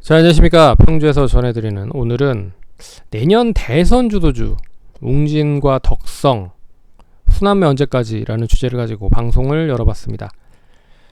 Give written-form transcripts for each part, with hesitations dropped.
자, 안녕하십니까. 평주에서 전해드리는 오늘은 내년 대선 주도주 웅진과 덕성 후남매 언제까지라는 주제를 가지고 방송을 열어봤습니다.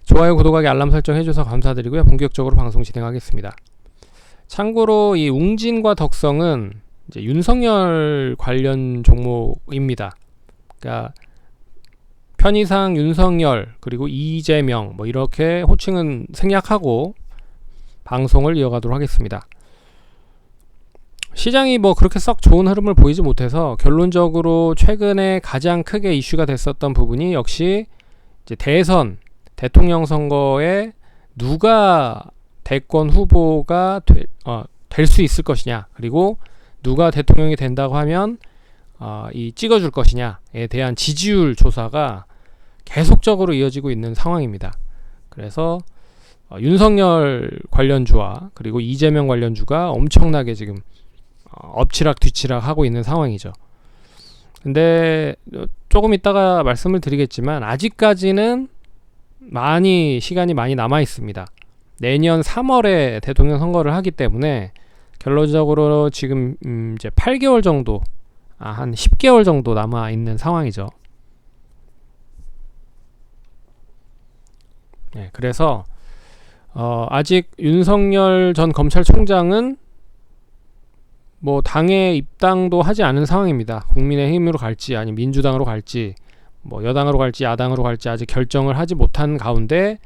좋아요, 구독하기, 알람 설정 해주셔서 감사드리고요. 본격적으로 방송 진행하겠습니다. 참고로 이 웅진과 덕성은 이제 윤석열 관련 종목입니다. 그러니까 편의상 윤석열 그리고 이재명 뭐 이렇게 호칭은 생략하고 방송을 이어가도록 하겠습니다. 시장이 뭐 그렇게 썩 좋은 흐름을 보이지 못해서 결론적으로 최근에 가장 크게 이슈가 됐었던 부분이 역시 이제 대선 대통령 선거에 누가 대권 후보가 될 수 있을 것이냐, 그리고 누가 대통령이 된다고 하면 이 찍어줄 것이냐에 대한 지지율 조사가 계속적으로 이어지고 있는 상황입니다. 그래서 윤석열 관련주와 그리고 이재명 관련주가 엄청나게 지금 엎치락 뒤치락 하고 있는 상황이죠. 근데 조금 이따가 말씀을 드리겠지만 아직까지는 시간이 많이 남아 있습니다. 내년 3월에 대통령 선거를 하기 때문에 결론적으로 지금 이제 8개월 정도, 한 10개월 정도 남아 있는 상황이죠. 네, 그래서 아직 윤석열 전 검찰총장은 뭐 당에 입당도 하지 않은 상황입니다. 국민의힘으로 갈지 아니면 민주당으로 갈지 뭐 여당으로 갈지 야당으로 갈지 아직 결정을 하지 못한 가운데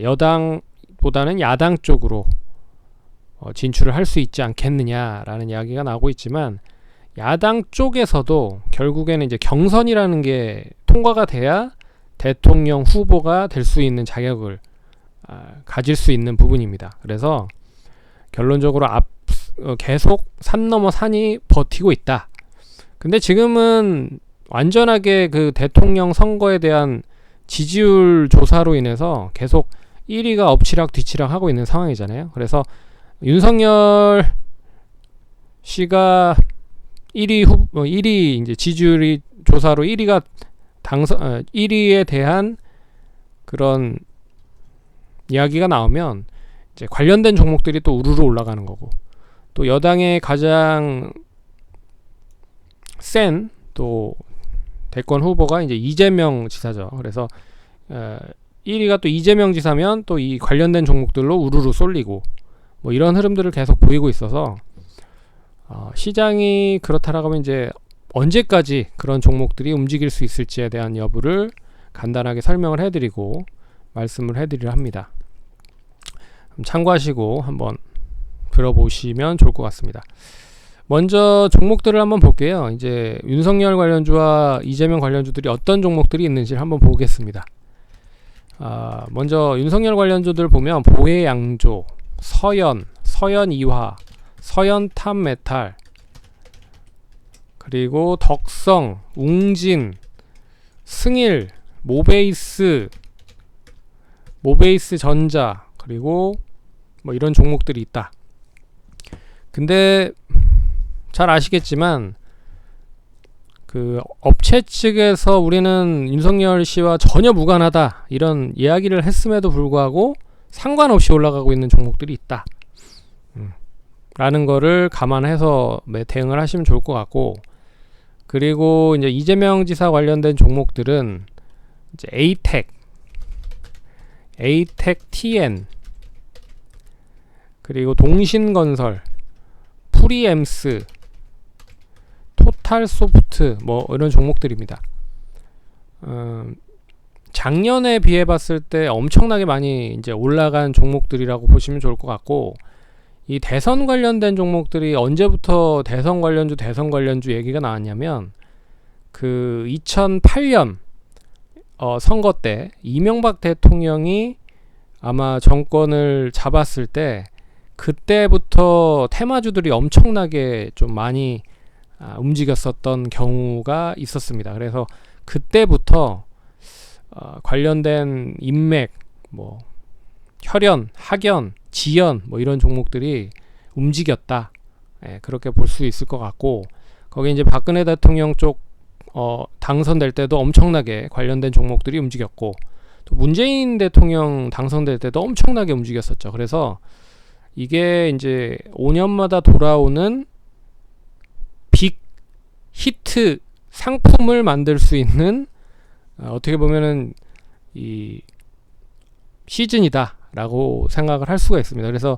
여당보다는 야당 쪽으로 진출을 할 수 있지 않겠느냐라는 이야기가 나오고 있지만, 야당 쪽에서도 결국에는 이제 경선이라는 게 통과가 돼야 대통령 후보가 될 수 있는 자격을 가질 수 있는 부분입니다. 그래서 결론적으로 계속 산 넘어 산이 버티고 있다. 근데 지금은 완전하게 그 대통령 선거에 대한 지지율 조사로 인해서 계속 1위가 엎치락 뒤치락 하고 있는 상황이잖아요. 그래서 윤석열 씨가 1위 이제 지지율이 조사로 1위에 대한 그런 이야기가 나오면 이제 관련된 종목들이 또 우르르 올라가는 거고, 또 여당의 가장 센 또 대권 후보가 이제 이재명 지사죠. 그래서 1위가 또 이재명 지사면 또 이 관련된 종목들로 우르르 쏠리고 뭐 이런 흐름들을 계속 보이고 있어서 시장이 그렇다라고 하면 이제 언제까지 그런 종목들이 움직일 수 있을지에 대한 여부를 간단하게 설명을 해드리고 말씀을 해드리려 합니다. 참고하시고 한번 들어보시면 좋을 것 같습니다. 먼저 종목들을 한번 볼게요. 이제 윤석열 관련주와 이재명 관련주들이 어떤 종목들이 있는지 한번 보겠습니다. 먼저 윤석열 관련주들 보면 보혜양조, 서현이화, 서현탑메탈, 그리고 덕성, 웅진, 승일, 모베이스 전자, 그리고 뭐 이런 종목들이 있다. 근데 잘 아시겠지만 그 업체 측에서 우리는 윤석열 씨와 전혀 무관하다 이런 이야기를 했음에도 불구하고 상관없이 올라가고 있는 종목들이 있다 라는 거를 감안해서 대응을 하시면 좋을 것 같고, 그리고 이제 이재명 지사 관련된 종목들은 이제 에이텍 TN, 그리고 동신건설, 프리엠스, 토탈소프트 뭐 이런 종목들입니다. 작년에 비해 봤을 때 엄청나게 많이 이제 올라간 종목들이라고 보시면 좋을 것 같고, 이 대선 관련된 종목들이 언제부터 대선 관련주 얘기가 나왔냐면 그 2008년 선거 때 이명박 대통령이 아마 정권을 잡았을 때 그때부터 테마주들이 엄청나게 좀 많이 움직였었던 경우가 있었습니다. 그래서 그때부터 관련된 인맥, 뭐 혈연, 학연, 지연 뭐 이런 종목들이 움직였다. 그렇게 볼 수 있을 것 같고, 거기 이제 박근혜 대통령 쪽 당선될 때도 엄청나게 관련된 종목들이 움직였고, 또 문재인 대통령 당선될 때도 엄청나게 움직였었죠. 그래서 이게 이제 5년마다 돌아오는 빅 히트 상품을 만들 수 있는 어떻게 보면은 이 시즌이다 라고 생각을 할 수가 있습니다. 그래서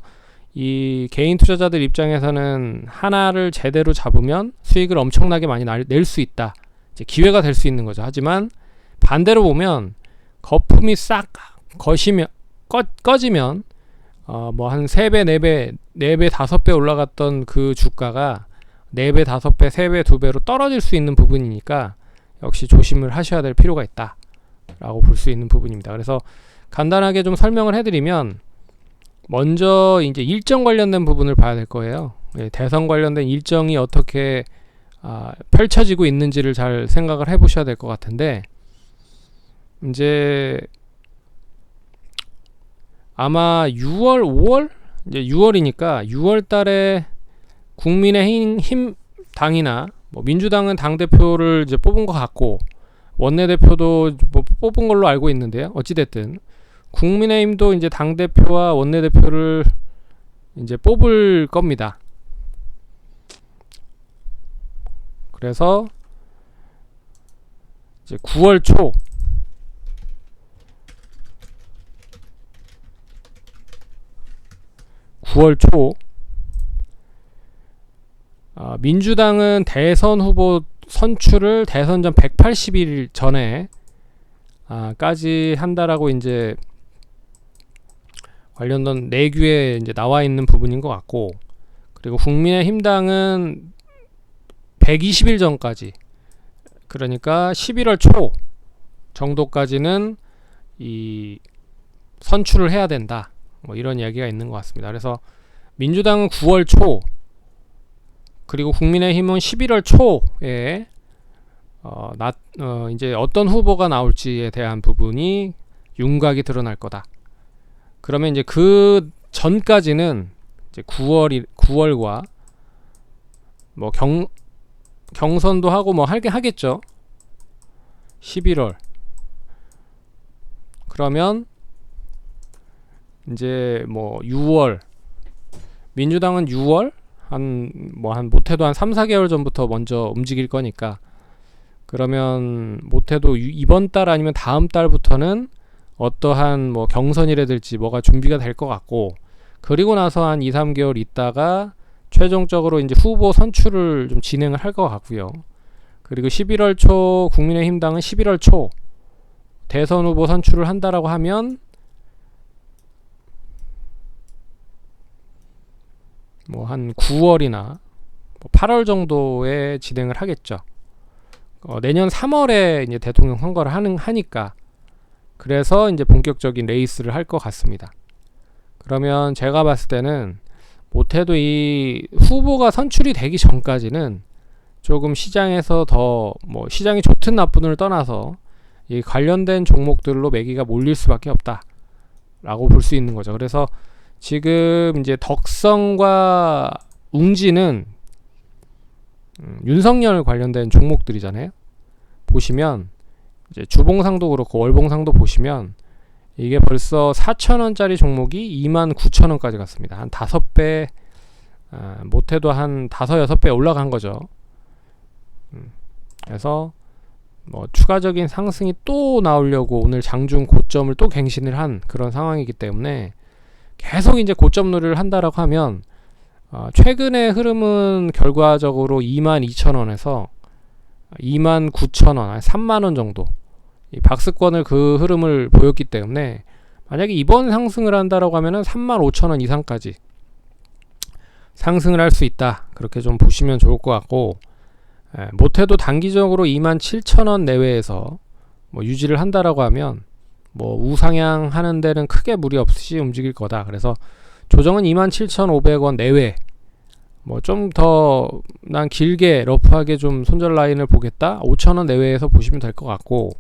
이 개인 투자자들 입장에서는 하나를 제대로 잡으면 수익을 엄청나게 많이 낼 수 있다, 이제 기회가 될 수 있는 거죠. 하지만 반대로 보면 거품이 싹 거시면 꺼지면 뭐 한 3배, 4배, 4배, 5배 올라갔던 그 주가가 4배, 5배, 3배, 2배로 떨어질 수 있는 부분이니까 역시 조심을 하셔야 될 필요가 있다 라고 볼 수 있는 부분입니다. 그래서 간단하게 좀 설명을 해드리면, 먼저 이제 일정 관련된 부분을 봐야 될 거예요. 대선 관련된 일정이 어떻게 펼쳐지고 있는지를 잘 생각을 해 보셔야 될 것 같은데, 이제 아마 6월, 5월? 이제 6월이니까 6월 달에 국민의힘 당이나 뭐 민주당은 당대표를 이제 뽑은 것 같고, 원내대표도 뭐 뽑은 걸로 알고 있는데요. 어찌됐든 국민의힘도 이제 당대표와 원내대표를 이제 뽑을 겁니다. 그래서 이제 9월 초 민주당은 대선 후보 선출을 대선 전 180일 전에 까지 한다라고 이제 관련된 내규에 이제 나와 있는 부분인 것 같고, 그리고 국민의힘당은 120일 전까지, 그러니까 11월 초 정도까지는 이 선출을 해야 된다, 뭐 이런 이야기가 있는 것 같습니다. 그래서 민주당은 9월 초, 그리고 국민의힘은 11월 초에 이제 어떤 후보가 나올지에 대한 부분이 윤곽이 드러날 거다. 그러면 이제 그 전까지는 이제 9월과 뭐 경선도 하고 뭐 하겠죠. 11월. 그러면 이제 뭐 6월, 민주당은 6월 한 못해도 한 3-4개월 전부터 먼저 움직일 거니까, 그러면 못해도 이번 달 아니면 다음 달부터는 어떠한 뭐 경선이라든지 뭐가 준비가 될 것 같고, 그리고 나서 한 2-3개월 있다가 최종적으로 이제 후보 선출을 좀 진행을 할 것 같고요. 그리고 11월 초 국민의힘당은 11월 초 대선 후보 선출을 한다라고 하면 뭐 한 9월이나 8월 정도에 진행을 하겠죠. 내년 3월에 이제 대통령 선거를 하니까, 그래서 이제 본격적인 레이스를 할 것 같습니다. 그러면 제가 봤을 때는 못해도 이 후보가 선출이 되기 전까지는 조금 시장에서 더 뭐 시장이 좋든 나쁘든을 떠나서 이 관련된 종목들로 매기가 몰릴 수밖에 없다라고 볼 수 있는 거죠. 그래서 지금 이제 덕성과 웅진은 윤석열 관련된 종목들이잖아요. 보시면 이제 주봉상도 그렇고 월봉상도 보시면 이게 벌써 4,000원짜리 종목이 29,000원까지 갔습니다. 한 5배, 못해도 한 5-6배 올라간 거죠. 그래서 뭐 추가적인 상승이 또 나오려고 오늘 장중 고점을 또 갱신을 한 그런 상황이기 때문에, 계속 이제 고점놀이를 한다라고 하면 최근의 흐름은 결과적으로 22,000원에서 29,000원, 3만원 정도 이 박스권을 그 흐름을 보였기 때문에, 만약에 이번 상승을 한다라고 하면은 35,000원 이상까지 상승을 할 수 있다, 그렇게 좀 보시면 좋을 것 같고, 못해도 단기적으로 27,000원 내외에서 뭐 유지를 한다라고 하면 뭐 우상향 하는 데는 크게 무리 없이 움직일 거다. 그래서 조정은 27,500원 내외, 뭐 좀 더 난 길게 러프하게 좀 손절 라인을 보겠다, 5,000원 내외에서 보시면 될 것 같고,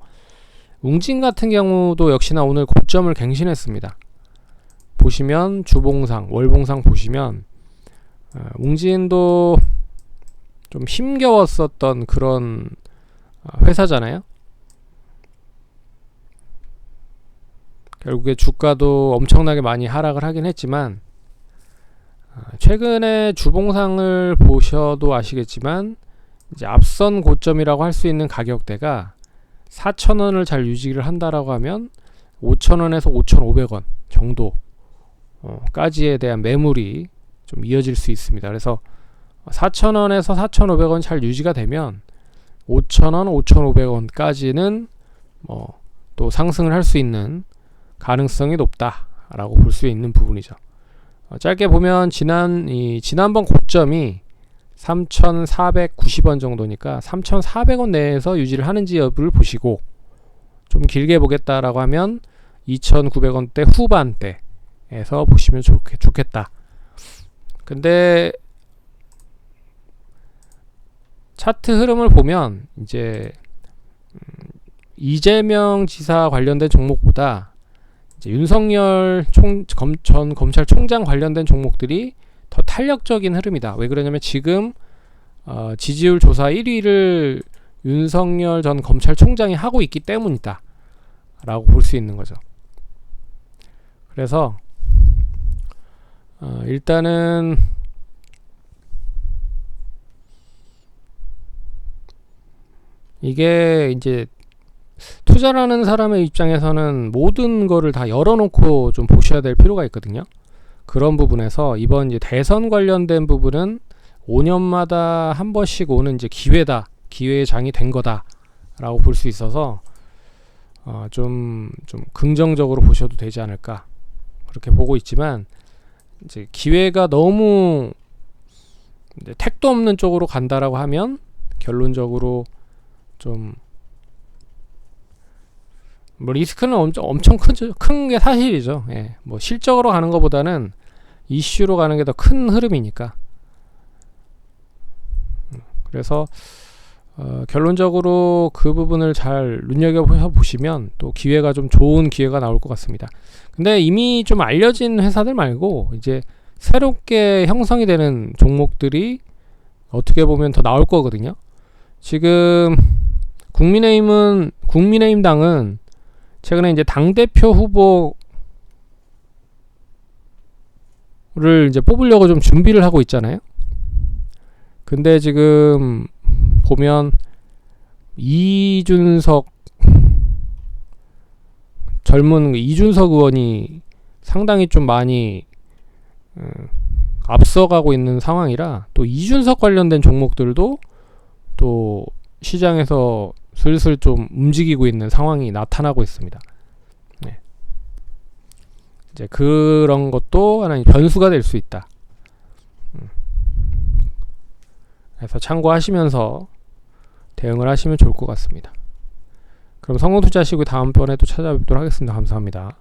웅진 같은 경우도 역시나 오늘 고점을 갱신했습니다. 보시면 주봉상, 월봉상 보시면 웅진도 좀 힘겨웠었던 그런 회사잖아요. 결국에 주가도 엄청나게 많이 하락을 하긴 했지만 최근에 주봉상을 보셔도 아시겠지만 이제 앞선 고점이라고 할 수 있는 가격대가 4,000원을 잘 유지를 한다라고 하면 5,000원에서 5,500원 정도 까지에 대한 매물이 좀 이어질 수 있습니다. 그래서 4,000원에서 4,500원 잘 유지가 되면 5,000원, 5,500원까지는 또 상승을 할 수 있는 가능성이 높다라고 볼 수 있는 부분이죠. 짧게 보면 지난번 고점이 3,490원 정도니까 3,400원 내에서 유지를 하는지 여부를 보시고, 좀 길게 보겠다라고 하면 2,900원대 후반대에서 보시면 좋겠다. 근데 차트 흐름을 보면 이제 이재명 지사 관련된 종목보다 이제 윤석열 전 검찰총장 관련된 종목들이 더 탄력적인 흐름이다. 왜 그러냐면 지금 지지율 조사 1위를 윤석열 전 검찰총장이 하고 있기 때문이다 라고 볼 수 있는 거죠. 그래서 일단은 이게 이제 투자라는 사람의 입장에서는 모든 거를 다 열어놓고 좀 보셔야 될 필요가 있거든요. 그런 부분에서 이번 이제 대선 관련된 부분은 5년마다 한 번씩 오는 이제 기회다, 기회의 장이 된 거다라고 볼 수 있어서 좀 긍정적으로 보셔도 되지 않을까 그렇게 보고 있지만, 이제 기회가 너무 이제 택도 없는 쪽으로 간다라고 하면 결론적으로 좀 리스크는 엄청 큰 게 사실이죠. 예, 실적으로 가는 것보다는 이슈로 가는 게 더 큰 흐름이니까. 그래서 결론적으로 그 부분을 잘 눈여겨보시면 또 기회가 좀 좋은 기회가 나올 것 같습니다. 근데 이미 좀 알려진 회사들 말고 이제 새롭게 형성이 되는 종목들이 어떻게 보면 더 나올 거거든요. 지금 국민의힘당은 최근에 이제 당대표 후보를 이제 뽑으려고 좀 준비를 하고 있잖아요. 근데 지금 보면 젊은 이준석 의원이 상당히 좀 많이 앞서가고 있는 상황이라, 또 이준석 관련된 종목들도 또 시장에서 슬슬 좀 움직이고 있는 상황이 나타나고 있습니다. 네. 이제 그런 것도 하나의 변수가 될 수 있다. 그래서 참고하시면서 대응을 하시면 좋을 것 같습니다. 그럼 성공투자하시고 다음번에 또 찾아뵙도록 하겠습니다. 감사합니다.